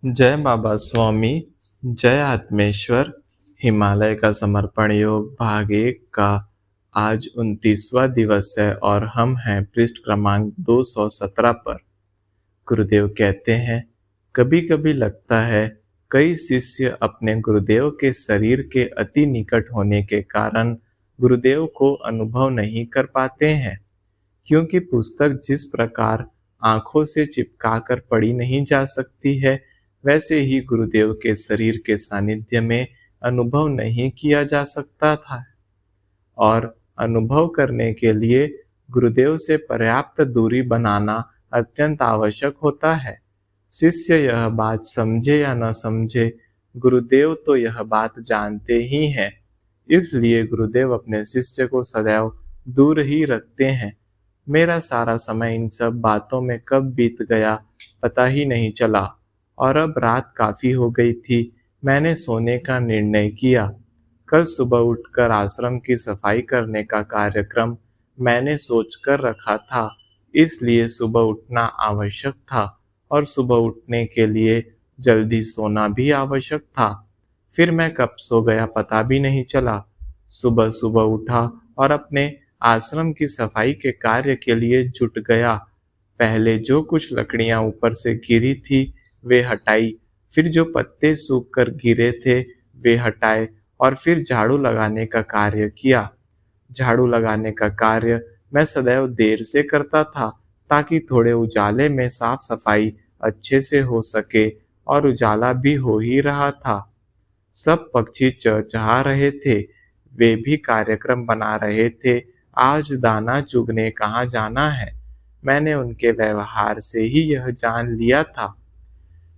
जय बाबा स्वामी, जय आत्मेश्वर। हिमालय का समर्पण योग भाग 1 का आज 29वां दिवस है और हम हैं पृष्ठ क्रमांक 217 पर। गुरुदेव कहते हैं, कभी-कभी लगता है कई शिष्य अपने गुरुदेव के शरीर के अति निकट होने के कारण गुरुदेव को अनुभव नहीं कर पाते हैं, क्योंकि पुस्तक जिस प्रकार आंखों से चिपकाकर पढ़ी नहीं जा सकती है, वैसे ही गुरुदेव के शरीर के सानिध्य में अनुभव नहीं किया जा सकता था। और अनुभव करने के लिए गुरुदेव से पर्याप्त दूरी बनाना अत्यंत आवश्यक होता है। शिष्य यह बात समझे या न समझे, गुरुदेव तो यह बात जानते ही हैं। इसलिए गुरुदेव अपने शिष्य को सदैव दूर ही रखते हैं। मेरा सारा समय इन सब बातों में कब बीत गया पता ही नहीं चला, और अब रात काफ़ी हो गई थी। मैंने सोने का निर्णय किया। कल सुबह उठकर आश्रम की सफाई करने का कार्यक्रम मैंने सोचकर रखा था, इसलिए सुबह उठना आवश्यक था और सुबह उठने के लिए जल्दी सोना भी आवश्यक था। फिर मैं कब सो गया पता भी नहीं चला। सुबह सुबह उठा और अपने आश्रम की सफाई के कार्य के लिए जुट गया। पहले जो कुछ लकड़ियां ऊपर से गिरी थी वे हटाई, फिर जो पत्ते सूख कर गिरे थे वे हटाए और फिर झाड़ू लगाने का कार्य किया। झाड़ू लगाने का कार्य मैं सदैव देर से करता था, ताकि थोड़े उजाले में साफ सफाई अच्छे से हो सके, और उजाला भी हो ही रहा था। सब पक्षी चहचहा रहे थे, वे भी कार्यक्रम बना रहे थे। आज दाना चुगने कहाँ जाना है, मैंने उनके व्यवहार से ही यह जान लिया था।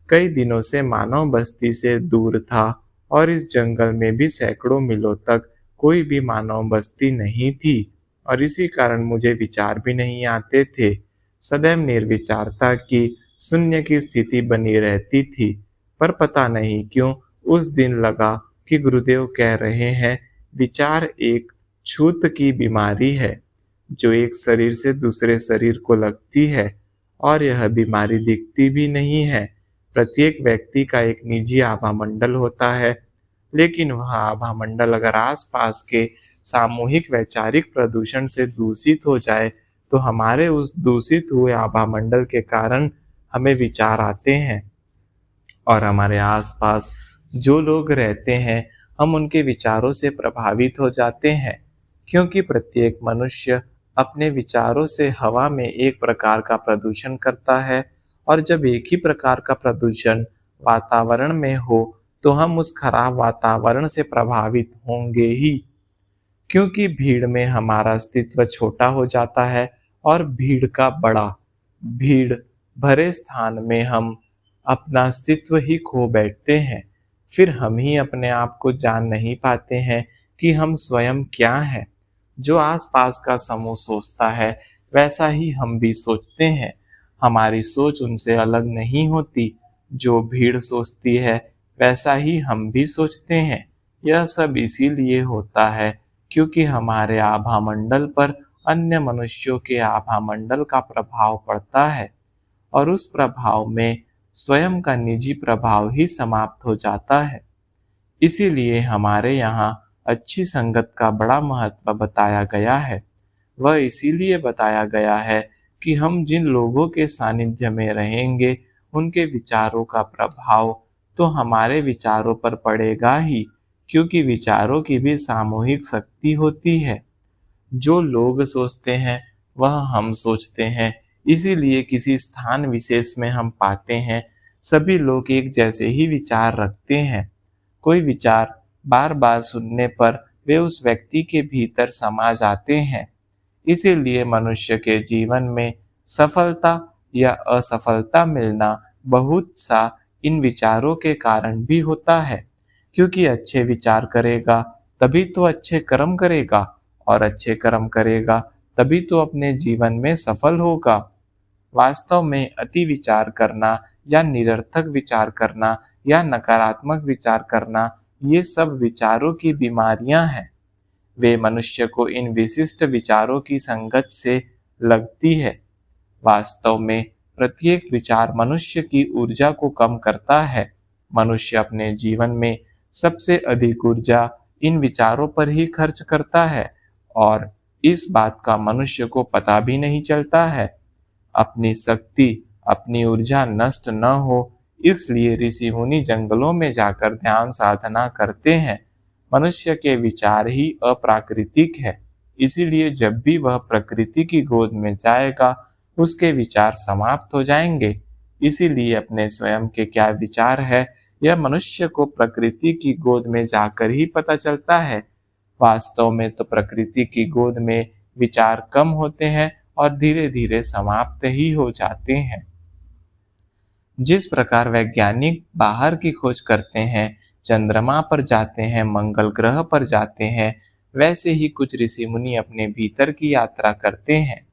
कई दिनों से मानव बस्ती से दूर था और इस जंगल में भी सैकड़ों मीलों तक कोई भी मानव बस्ती नहीं थी, और इसी कारण मुझे विचार भी नहीं आते थे। सदैव निर्विचारता की, शून्य की स्थिति बनी रहती थी। पर पता नहीं क्यों उस दिन लगा कि गुरुदेव कह रहे हैं, विचार एक छूत की बीमारी है जो एक शरीर से दूसरे शरीर को लगती है, और यह बीमारी दिखती भी नहीं है। प्रत्येक व्यक्ति का एक निजी आभा मंडल होता है, लेकिन वह आभा मंडल अगर आसपास के सामूहिक वैचारिक प्रदूषण से दूषित हो जाए, तो हमारे उस दूषित हुए आभा मंडल के कारण हमें विचार आते हैं, और हमारे आसपास जो लोग रहते हैं हम उनके विचारों से प्रभावित हो जाते हैं, क्योंकि प्रत्येक मनुष्य अपने विचारों से हवा में एक प्रकार का प्रदूषण करता है, और जब एक ही प्रकार का प्रदूषण वातावरण में हो तो हम उस खराब वातावरण से प्रभावित होंगे ही, क्योंकि भीड़ में हमारा अस्तित्व छोटा हो जाता है और भीड़ का बड़ा। भीड़ भरे स्थान में हम अपना अस्तित्व ही खो बैठते हैं। फिर हम ही अपने आप को जान नहीं पाते हैं कि हम स्वयं क्या हैं। जो आसपास का समूह सोचता है वैसा ही हम भी सोचते हैं। हमारी सोच उनसे अलग नहीं होती। जो भीड़ सोचती है वैसा ही हम भी सोचते हैं। यह सब इसीलिए होता है क्योंकि हमारे आभा मंडल पर अन्य मनुष्यों के आभा मंडल का प्रभाव पड़ता है, और उस प्रभाव में स्वयं का निजी प्रभाव ही समाप्त हो जाता है। इसीलिए हमारे यहाँ अच्छी संगत का बड़ा महत्व बताया गया है। वह इसीलिए बताया गया है कि हम जिन लोगों के सानिध्य में रहेंगे, उनके विचारों का प्रभाव तो हमारे विचारों पर पड़ेगा ही, क्योंकि विचारों की भी सामूहिक शक्ति होती है। जो लोग सोचते हैं वह हम सोचते हैं, इसीलिए किसी स्थान विशेष में हम पाते हैं सभी लोग एक जैसे ही विचार रखते हैं। कोई विचार बार बार सुनने पर वे उस व्यक्ति के भीतर समा जाते हैं। इसीलिए मनुष्य के जीवन में सफलता या असफलता मिलना बहुत सा इन विचारों के कारण भी होता है, क्योंकि अच्छे विचार करेगा तभी तो अच्छे कर्म करेगा, और अच्छे कर्म करेगा तभी तो अपने जीवन में सफल होगा। वास्तव में अति विचार करना या निरर्थक विचार करना या नकारात्मक विचार करना, ये सब विचारों की बीमारियां हैं। वे मनुष्य को इन विशिष्ट विचारों की संगत से लगती है। वास्तव में प्रत्येक विचार मनुष्य की ऊर्जा को कम करता है। मनुष्य अपने जीवन में सबसे अधिक ऊर्जा इन विचारों पर ही खर्च करता है और इस बात का मनुष्य को पता भी नहीं चलता है। अपनी शक्ति, अपनी ऊर्जा नष्ट न हो, इसलिए ऋषि मुनि जंगलों में जाकर ध्यान साधना करते हैं। मनुष्य के विचार ही अप्राकृतिक है, इसीलिए जब भी वह प्रकृति की गोद में जाएगा, उसके विचार समाप्त हो जाएंगे। इसीलिए अपने स्वयं के क्या विचार है, यह मनुष्य को प्रकृति की गोद में जाकर ही पता चलता है। वास्तव में तो प्रकृति की गोद में विचार कम होते हैं और धीरे धीरे समाप्त ही हो जाते हैं। जिस प्रकार वैज्ञानिक बाहर की खोज करते हैं, चंद्रमा पर जाते हैं, मंगल ग्रह पर जाते हैं, वैसे ही कुछ ऋषि मुनि अपने भीतर की यात्रा करते हैं।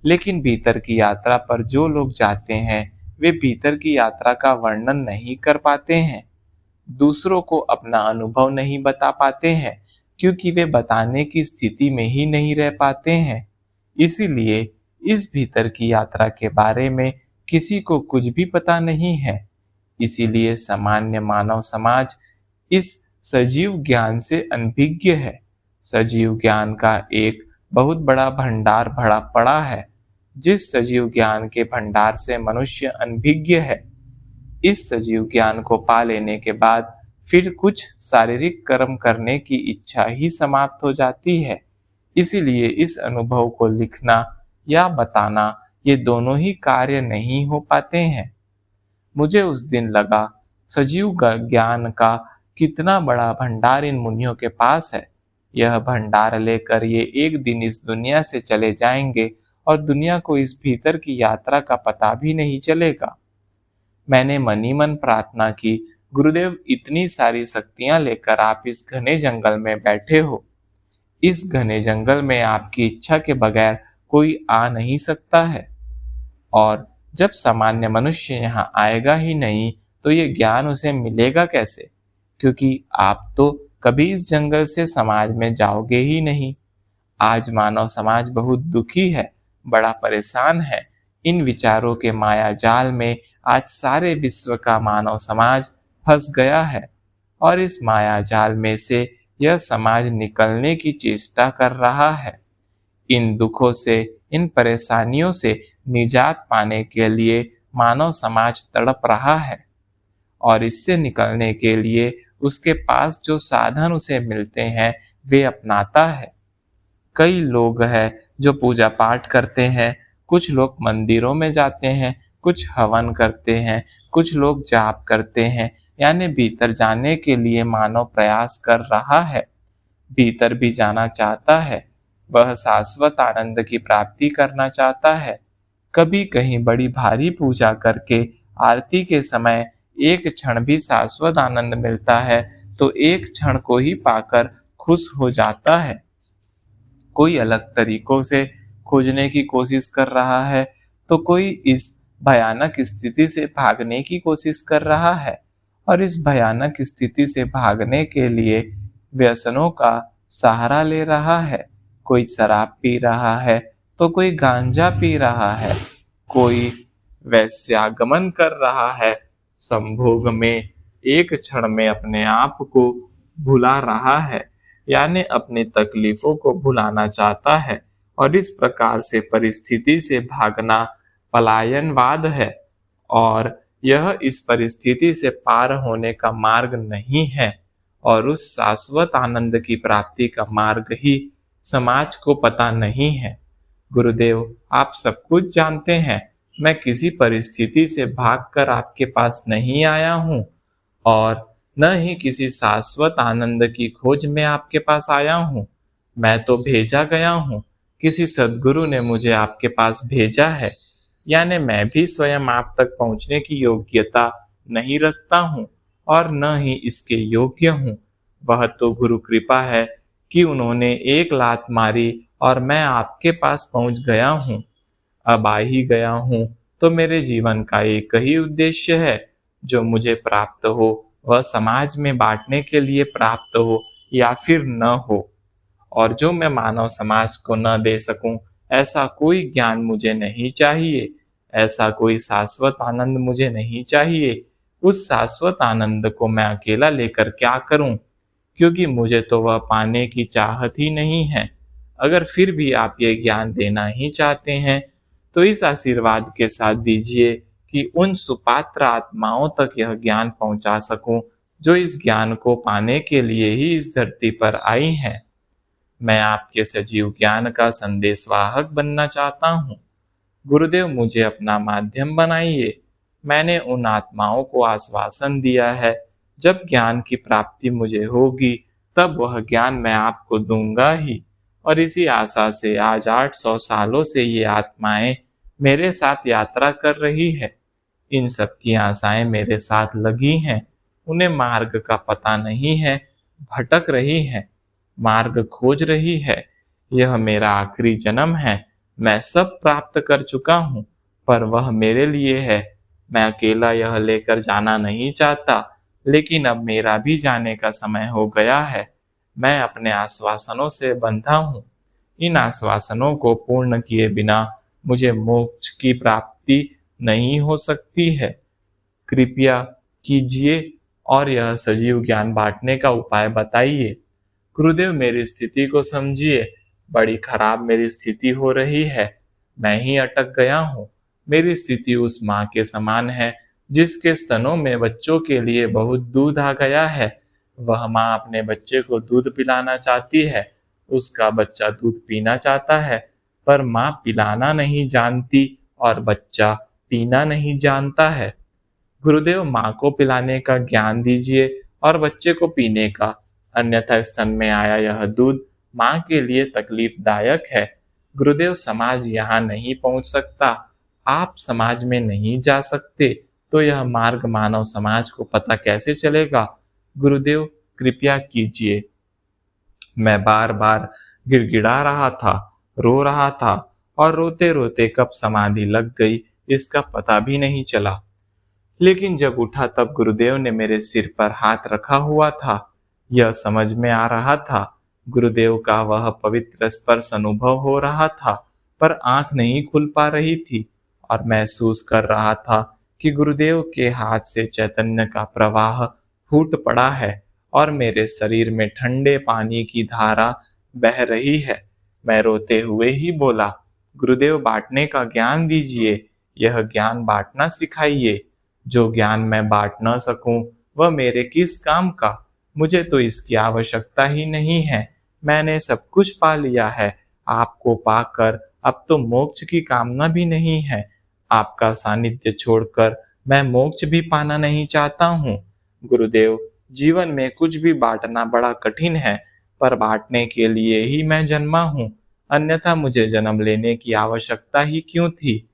लेकिन भीतर की यात्रा पर जो लोग जाते हैं, वे भीतर की यात्रा का वर्णन नहीं कर पाते हैं, दूसरों को अपना अनुभव नहीं बता पाते हैं, क्योंकि वे बताने की स्थिति में ही नहीं रह पाते हैं। इसीलिए इस भीतर की यात्रा के बारे में किसी को कुछ भी पता नहीं है। इसीलिए सामान्य मानव समाज इस सजीव ज्ञान से अनभिज्ञ है। सजीव ज्ञान का एक बहुत बड़ा भंडार भरा पड़ा है। जिस सजीव ज्ञान के भंडार से मनुष्य अनभिज्ञ है, इस सजीव ज्ञान को पा लेने के बाद फिर कुछ शारीरिक कर्म करने की इच्छा ही समाप्त हो जाती है। इसीलिए इस अनुभव को लिखना या बताना, ये दोनों ही कार्य नहीं हो पाते हैं। मुझे उस दिन लगा, सजीव ज्ञान का कितना बड़ा भंडार इन मुनियों के पास है। यह भंडार लेकर ये एक दिन इस दुनिया से चले जाएंगे और दुनिया को इस भीतर की यात्रा का पता भी नहीं चलेगा। मैंने मनी मन प्रार्थना की, गुरुदेव, इतनी सारी शक्तियां लेकर आप इस घने जंगल में बैठे हो। इस घने जंगल में आपकी इच्छा के बगैर कोई आ नहीं सकता है, और जब सामान्य मनुष्य यहाँ आएगा ही नहीं, तो ये ज्ञान उसे मिलेगा कैसे? क्योंकि आप तो कभी इस जंगल से समाज में जाओगे ही नहीं। आज मानव समाज बहुत दुखी है, बड़ा परेशान है। इन विचारों के माया जाल में आज सारे विश्व का मानव समाज फंस गया है, और इस माया जाल में से यह समाज निकलने की चेष्टा कर रहा है। इन दुखों से, इन परेशानियों से निजात पाने के लिए मानव समाज तड़प रहा है, और इससे निकलने के लिए उसके पास जो साधन उसे मिलते हैं, वे अपनाता है। कई लोग हैं जो पूजा पाठ करते हैं, कुछ लोग मंदिरों में जाते हैं, कुछ हवन करते हैं, कुछ लोग जाप करते हैं, यानी भीतर जाने के लिए मानव प्रयास कर रहा है। भीतर भी जाना चाहता है, वह शाश्वत आनंद की प्राप्ति करना चाहता है। कभी कहीं बड़ी भारी पूजा करके आरती के समय एक क्षण भी शाश्वत आनंद मिलता है, तो एक क्षण को ही पाकर खुश हो जाता है। कोई अलग तरीकों से खोजने की कोशिश कर रहा है, तो कोई इस भयानक स्थिति से भागने की कोशिश कर रहा है, और इस भयानक स्थिति से भागने के लिए व्यसनों का सहारा ले रहा है। कोई शराब पी रहा है, तो कोई गांजा पी रहा है, कोई वैश्यागमन कर रहा है, संभोग में एक क्षण में अपने आप को भुला रहा है, यानी अपनी तकलीफों को भुलाना चाहता है। और इस प्रकार से परिस्थिति से भागना पलायनवाद है, और यह इस परिस्थिति से पार होने का मार्ग नहीं है, और उस शाश्वत आनंद की प्राप्ति का मार्ग ही समाज को पता नहीं है। गुरुदेव, आप सब कुछ जानते हैं। मैं किसी परिस्थिति से भागकर आपके पास नहीं आया हूँ, और न ही किसी शाश्वत आनंद की खोज में आपके पास आया हूँ। मैं तो भेजा गया हूँ, किसी सद्गुरु ने मुझे आपके पास भेजा है, यानी मैं भी स्वयं आप तक पहुँचने की योग्यता नहीं रखता हूँ, और न ही इसके योग्य हूँ। वह तो गुरु कृपा है कि उन्होंने एक लात मारी और मैं आपके पास पहुँच गया हूँ। अब आ ही गया हूँ, तो मेरे जीवन का एक ही उद्देश्य है, जो मुझे प्राप्त हो वह समाज में बांटने के लिए प्राप्त हो या फिर न हो, और जो मैं मानव समाज को न दे सकूं, ऐसा कोई ज्ञान मुझे नहीं चाहिए। ऐसा कोई शाश्वत आनंद मुझे नहीं चाहिए। उस शाश्वत आनंद को मैं अकेला लेकर क्या करूं? क्योंकि मुझे तो वह पाने की चाहत ही नहीं है। अगर फिर भी आप ये ज्ञान देना ही चाहते हैं, तो इस आशीर्वाद के साथ दीजिए कि उन सुपात्र आत्माओं तक यह ज्ञान पहुंचा सकूं, जो इस ज्ञान को पाने के लिए ही इस धरती पर आई हैं। मैं आपके सजीव ज्ञान का संदेशवाहक बनना चाहता हूँ। गुरुदेव, मुझे अपना माध्यम बनाइए। मैंने उन आत्माओं को आश्वासन दिया है, जब ज्ञान की प्राप्ति मुझे होगी, तब वह ज्ञान मैं आपको दूंगा ही। और इसी आशा से आज 800 सालों से ये आत्माएं मेरे साथ यात्रा कर रही है। इन सब की आशाएं मेरे साथ लगी हैं। उन्हें मार्ग का पता नहीं है, भटक रही हैं, मार्ग खोज रही है। यह मेरा आखिरी जन्म है। मैं सब प्राप्त कर चुका हूँ, पर वह मेरे लिए है। मैं अकेला यह लेकर जाना नहीं चाहता, लेकिन अब मेरा भी जाने का समय हो गया है। मैं अपने आश्वासनों से बंधा हूँ। इन आश्वासनों को पूर्ण किए बिना मुझे मोक्ष की प्राप्ति नहीं हो सकती है। कृपया कीजिए और यह सजीव ज्ञान बांटने का उपाय बताइए। गुरुदेव, मेरी स्थिति को समझिए। बड़ी खराब मेरी स्थिति हो रही है। मैं ही अटक गया हूँ। मेरी स्थिति उस माँ के समान है, जिसके स्तनों में बच्चों के लिए बहुत दूध आ गया है। वह माँ अपने बच्चे को दूध पिलाना चाहती है। उसका बच्चा दूध पीना चाहता है, पर माँ पिलाना नहीं जानती और बच्चा पीना नहीं जानता है। गुरुदेव, माँ को पिलाने का ज्ञान दीजिए और बच्चे को पीने का, अन्यथा स्तन में आया यह दूध माँ के लिए तकलीफदायक है। गुरुदेव, समाज यहाँ नहीं पहुँच सकता। आप समाज में नहीं जा सकते, तो यह मार्ग मानव समाज को पता कैसे चलेगा? गुरुदेव, कृपया कीजिए। मैं बार बार गिड़गिड़ा रहा था, रो रहा था, और रोते रोते कब समाधि लग गई इसका पता भी नहीं चला। लेकिन जब उठा तब गुरुदेव ने मेरे सिर पर हाथ रखा हुआ था। यह समझ में आ रहा था। गुरुदेव का वह पवित्र स्पर्श अनुभव हो रहा था, पर आंख नहीं खुल पा रही थी, और महसूस कर रहा था कि गुरुदेव के हाथ से चैतन्य का प्रवाह फूट पड़ा है और मेरे शरीर में ठंडे पानी की धारा बह रही है। मैं रोते हुए ही बोला, गुरुदेव, बांटने का ज्ञान दीजिए। यह ज्ञान बांटना सिखाइए। जो ज्ञान मैं बांट न सकूं, वह मेरे किस काम का? मुझे तो इसकी आवश्यकता ही नहीं है। मैंने सब कुछ पा लिया है। आपको पाकर अब तो मोक्ष की कामना भी नहीं है। आपका सानिध्य छोड़कर मैं मोक्ष भी पाना नहीं चाहता हूँ। गुरुदेव, जीवन में कुछ भी बांटना बड़ा कठिन है, पर बांटने के लिए ही मैं जन्मा हूँ। अन्यथा मुझे जन्म लेने की आवश्यकता ही क्यों थी?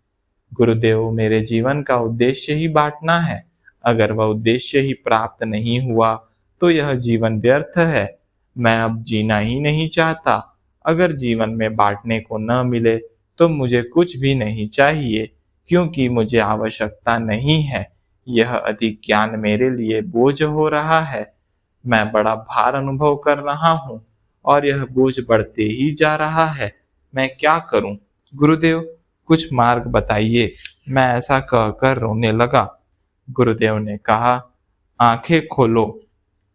गुरुदेव, मेरे जीवन का उद्देश्य ही बांटना है। अगर वह उद्देश्य ही प्राप्त नहीं हुआ, तो यह जीवन व्यर्थ है। मैं अब जीना ही नहीं चाहता। अगर जीवन में बांटने को न मिले, तो मुझे कुछ भी नहीं चाहिए, क्योंकि मुझे आवश्यकता नहीं है। यह अधिक ज्ञान मेरे लिए बोझ हो रहा है। मैं बड़ा भार अनुभव कर रहा हूँ, और यह बोझ बढ़ते ही जा रहा है। मैं क्या करूं? गुरुदेव, कुछ मार्ग बताइए। मैं ऐसा कहकर रोने लगा। गुरुदेव ने कहा, आंखें खोलो,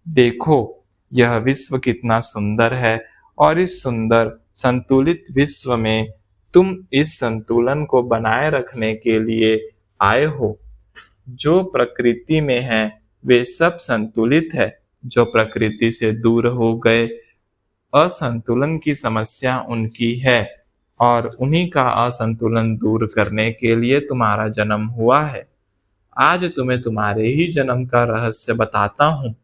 देखो यह विश्व कितना सुंदर है, और इस सुंदर संतुलित विश्व में तुम इस संतुलन को बनाए रखने के लिए आए हो। जो प्रकृति में है वे सब संतुलित है। जो प्रकृति से दूर हो गए, असंतुलन की समस्या उनकी है, और उन्हीं का असंतुलन दूर करने के लिए तुम्हारा जन्म हुआ है। आज तुम्हें तुम्हारे ही जन्म का रहस्य बताता हूँ।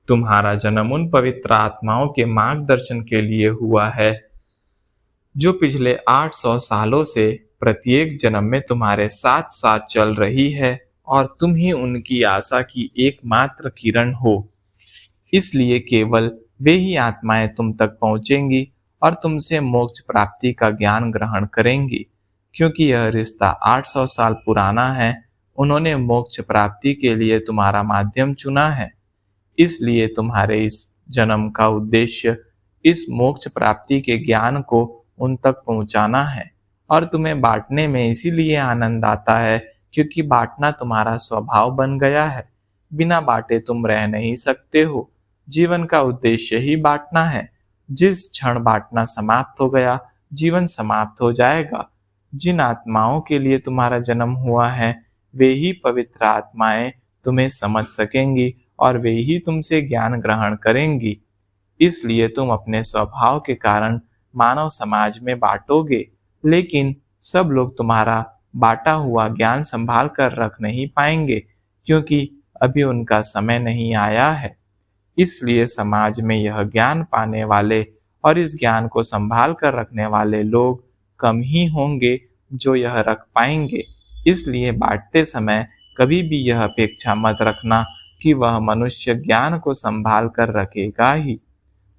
तुम्हारा जन्म उन पवित्र आत्माओं के मार्गदर्शन के लिए हुआ है, जो पिछले 800 सालों से प्रत्येक जन्म में तुम्हारे साथ साथ चल रही है, और तुम ही उनकी आशा की एकमात्र किरण हो। इसलिए केवल वे ही आत्माएं तुम तक पहुंचेंगी और तुमसे मोक्ष प्राप्ति का ज्ञान ग्रहण करेंगी। क्योंकि यह रिश्ता 800 साल पुराना है, उन्होंने मोक्ष प्राप्ति के लिए तुम्हारा माध्यम चुना है। इसलिए तुम्हारे इस जन्म का उद्देश्य इस मोक्ष प्राप्ति के ज्ञान को उन तक पहुंचाना है। और तुम्हें बांटने में इसीलिए आनंद आता है क्योंकि बांटना तुम्हारा स्वभाव बन गया है। बिना बांटे तुम रह नहीं सकते हो। जीवन का उद्देश्य ही बांटना है। जिस क्षण बांटना समाप्त हो गया, जीवन समाप्त हो जाएगा। जिन आत्माओं के लिए तुम्हारा जन्म हुआ है, वे ही पवित्र आत्माएं तुम्हें समझ सकेंगी और वे ही तुमसे ज्ञान ग्रहण करेंगी। इसलिए तुम अपने स्वभाव के कारण मानव समाज में बांटोगे, लेकिन सब लोग तुम्हारा बांटा हुआ ज्ञान संभाल कर रख नहीं पाएंगे, क्योंकि अभी उनका समय नहीं आया है। इसलिए समाज में यह ज्ञान पाने वाले और इस ज्ञान को संभाल कर रखने वाले लोग कम ही होंगे जो यह रख पाएंगे। इसलिए बांटते समय कभी भी यह अपेक्षा मत रखना कि वह मनुष्य ज्ञान को संभाल कर रखेगा ही।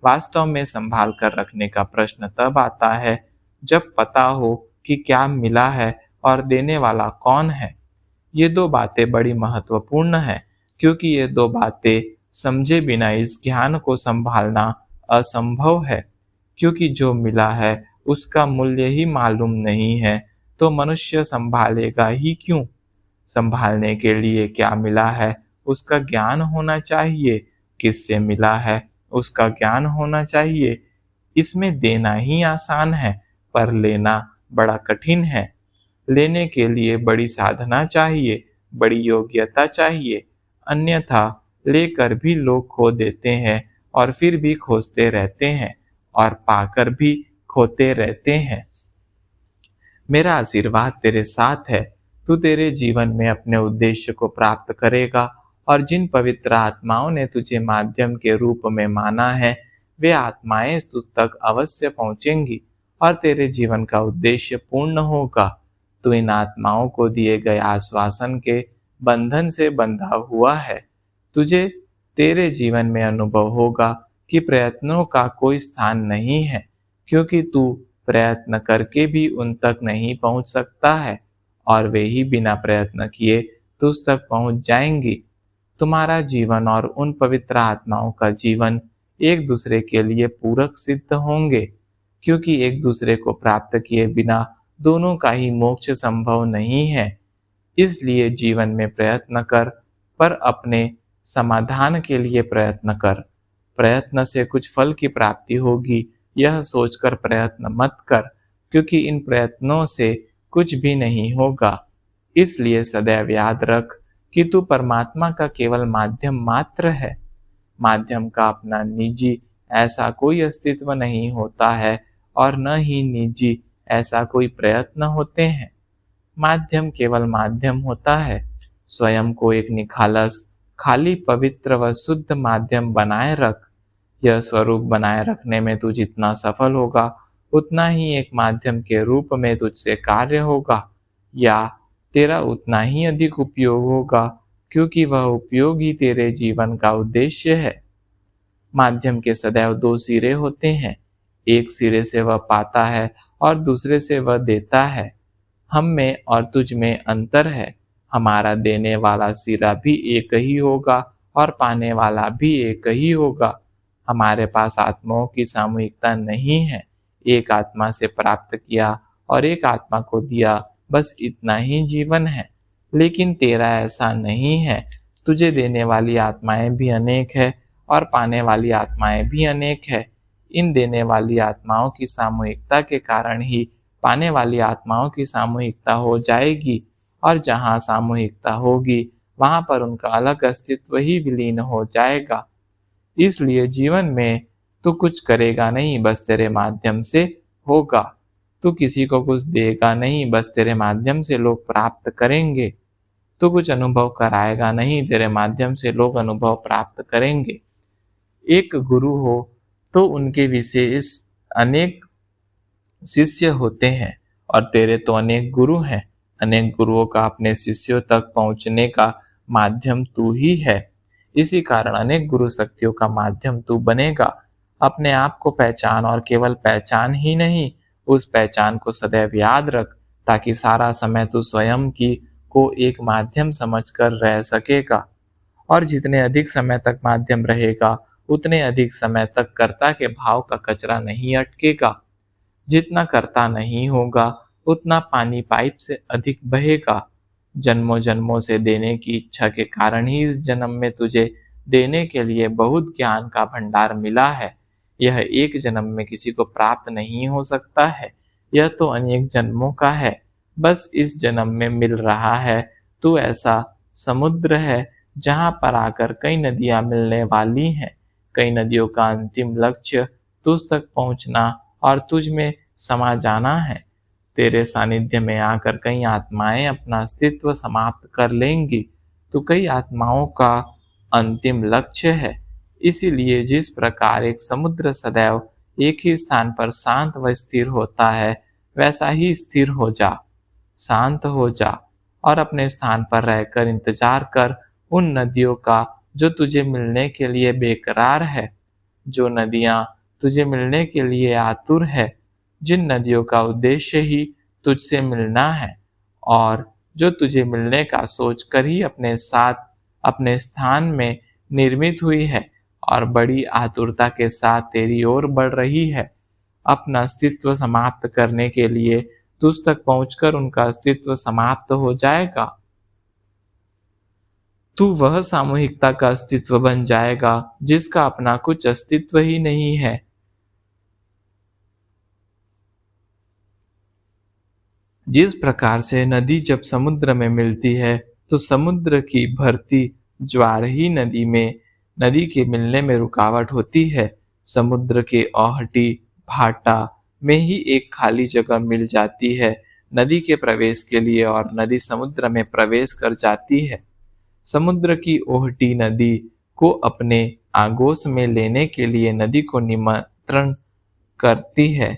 वास्तव में संभाल कर रखने का प्रश्न तब आता है जब पता हो कि क्या मिला है और देने वाला कौन है। ये दो बातें बड़ी महत्वपूर्ण हैं, क्योंकि ये दो बातें समझे बिना इस ज्ञान को संभालना असंभव है। क्योंकि जो मिला है उसका मूल्य ही मालूम नहीं है, तो मनुष्य संभालेगा ही क्यों? संभालने के लिए क्या मिला है उसका ज्ञान होना चाहिए, किससे मिला है उसका ज्ञान होना चाहिए। इसमें देना ही आसान है, पर लेना बड़ा कठिन है। लेने के लिए बड़ी साधना चाहिए, बड़ी योग्यता चाहिए, अन्यथा लेकर भी लोग खो देते हैं और फिर भी खोजते रहते हैं और पाकर भी खोते रहते हैं। मेरा आशीर्वाद तेरे साथ है। तू तेरे जीवन में अपने उद्देश्य को प्राप्त करेगा और जिन पवित्र आत्माओं ने तुझे माध्यम के रूप में माना है, वे आत्माएं तुझ तक अवश्य पहुंचेंगी और तेरे जीवन का उद्देश्य पूर्ण होगा। तू इन आत्माओं को दिए गए आश्वासन के बंधन से बंधा हुआ है। तुझे तेरे जीवन में अनुभव होगा कि प्रयत्नों का कोई स्थान नहीं है, क्योंकि तू प्रयत्न करके भी उन तक नहीं पहुंच सकता है और वे ही बिना प्रयत्न किए तुझ तक पहुंच जाएंगी। तुम्हारा जीवन और उन पवित्र आत्माओं का जीवन एक दूसरे के लिए पूरक सिद्ध होंगे, क्योंकि एक दूसरे को प्राप्त किए बिना दोनों का ही मोक्ष संभव नहीं है। इसलिए जीवन में प्रयत्न कर, पर अपने समाधान के लिए प्रयत्न कर। प्रयत्न से कुछ फल की प्राप्ति होगी, यह सोचकर प्रयत्न मत कर, क्योंकि इन प्रयत्नों से कुछ भी नहीं होगा। इसलिए सदैव याद रख कि तू परमात्मा का केवल माध्यम मात्र है। माध्यम का अपना निजी ऐसा कोई अस्तित्व नहीं होता है और न ही निजी ऐसा कोई प्रयत्न होते हैं। माध्यम केवल माध्यम होता है। स्वयं को एक निखालस, खाली, पवित्र व शुद्ध माध्यम बनाए रख। यह स्वरूप बनाए रखने में तू जितना सफल होगा, उतना ही एक माध्यम के रूप में तुझसे कार्य होगा, या तेरा उतना ही अधिक उपयोग होगा, क्योंकि वह उपयोग ही तेरे जीवन का उद्देश्य है। माध्यम के सदैव दो सिरे होते हैं। एक सिरे से वह पाता है और दूसरे से वह देता है। हम में और तुझ में अंतर है। हमारा देने वाला सिरा भी एक ही होगा और पाने वाला भी एक ही होगा। हमारे पास आत्माओं की सामूहिकता नहीं है। एक आत्मा से प्राप्त किया और एक आत्मा को दिया, बस इतना ही जीवन है। लेकिन तेरा ऐसा नहीं है। तुझे देने वाली आत्माएं भी अनेक है और पाने वाली आत्माएं भी अनेक है। इन देने वाली आत्माओं की सामूहिकता के कारण ही पाने वाली आत्माओं की सामूहिकता हो जाएगी, और जहाँ सामूहिकता होगी वहाँ पर उनका अलग अस्तित्व ही विलीन हो जाएगा। इसलिए जीवन में तू कुछ करेगा नहीं, बस तेरे माध्यम से होगा। तू किसी को कुछ देगा नहीं, बस तेरे माध्यम से लोग प्राप्त करेंगे। तू कुछ अनुभव कराएगा नहीं, तेरे माध्यम से लोग अनुभव प्राप्त करेंगे। एक गुरु हो तो उनके विशेष अनेक शिष्य होते हैं, और तेरे तो अनेक गुरु हैं। अनेक गुरुओं का अपने शिष्यों तक पहुंचने का माध्यम तू ही है। इसी कारण अनेक गुरु शक्तियों का माध्यम तू बनेगा। अपने आप को पहचान, और केवल पहचान ही नहीं, उस पहचान को सदैव याद रख, ताकि सारा समय तू स्वयं की को एक माध्यम समझकर रह सकेगा। और जितने अधिक समय तक माध्यम रहेगा, उतने अधिक समय तक कर्ता के भाव का कचरा नहीं अटकेगा। जितना कर्ता नहीं होगा, उतना पानी पाइप से अधिक बहेगा। जन्मों जन्मों से देने की इच्छा के कारण ही इस जन्म में तुझे देने के लिए बहुत ज्ञान का भंडार मिला है। यह एक जन्म में किसी को प्राप्त नहीं हो सकता है, यह तो अनेक जन्मों का है। बस इस जन्म में मिल रहा है। तू ऐसा समुद्र है जहाँ पर आकर कई नदियाँ मिलने वाली हैं। कई नदियों का अंतिम लक्ष्य तुझ तक पहुँचना और तुझ में समा जाना है। तेरे सानिध्य में आकर कई आत्माएं अपना अस्तित्व समाप्त कर लेंगी। तो कई आत्माओं का अंतिम लक्ष्य है। इसीलिए जिस प्रकार एक समुद्र सदैव एक ही स्थान पर शांत व स्थिर होता है, वैसा ही स्थिर हो जा, शांत हो जा और अपने स्थान पर रहकर इंतजार कर उन नदियों का जो तुझे मिलने के लिए बेकरार है, जो नदियां तुझे मिलने के लिए आतुर है, जिन नदियों का उद्देश्य ही तुझसे मिलना है और जो तुझे मिलने का सोचकर ही अपने साथ अपने स्थान में निर्मित हुई है और बड़ी आतुरता के साथ तेरी ओर बढ़ रही है। अपना अस्तित्व समाप्त करने के लिए तुझ तक पहुंचकर उनका अस्तित्व समाप्त हो जाएगा। तू वह सामूहिकता का अस्तित्व बन जाएगा जिसका अपना कुछ अस्तित्व ही नहीं है। जिस प्रकार से नदी जब समुद्र में मिलती है तो समुद्र की भरती ज्वार ही नदी के मिलने में रुकावट होती है। समुद्र के ओहटी भाटा में ही एक खाली जगह मिल जाती है नदी के प्रवेश के लिए और नदी समुद्र में प्रवेश कर जाती है। समुद्र की ओहटी नदी को अपने आगोश में लेने के लिए नदी को निमंत्रण करती है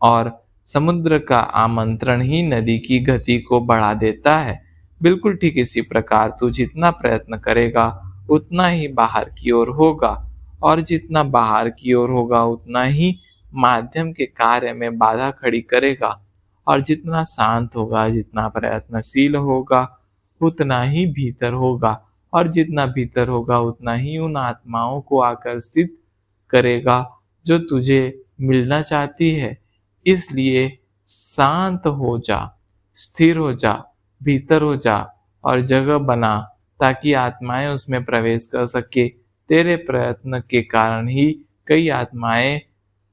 और समुद्र का आमंत्रण ही नदी की गति को बढ़ा देता है। बिल्कुल ठीक इसी प्रकार तू जितना प्रयत्न करेगा उतना ही बाहर की ओर होगा और जितना बाहर की ओर होगा उतना ही माध्यम के कार्य में बाधा खड़ी करेगा और जितना शांत होगा, जितना प्रयत्नशील होगा, उतना ही भीतर होगा और जितना भीतर होगा उतना ही उन आत्माओं को आकर्षित करेगा जो तुझे मिलना चाहती है। इसलिए शांत हो जा, स्थिर हो जा, भीतर हो जा और जगह बना ताकि आत्माएं उसमें प्रवेश कर सके। तेरे प्रयत्न के कारण ही कई आत्माएं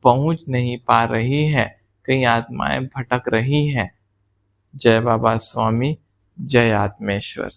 पहुंच नहीं पा रही हैं, कई आत्माएं भटक रही हैं। जय बाबा स्वामी, जय आत्मेश्वर।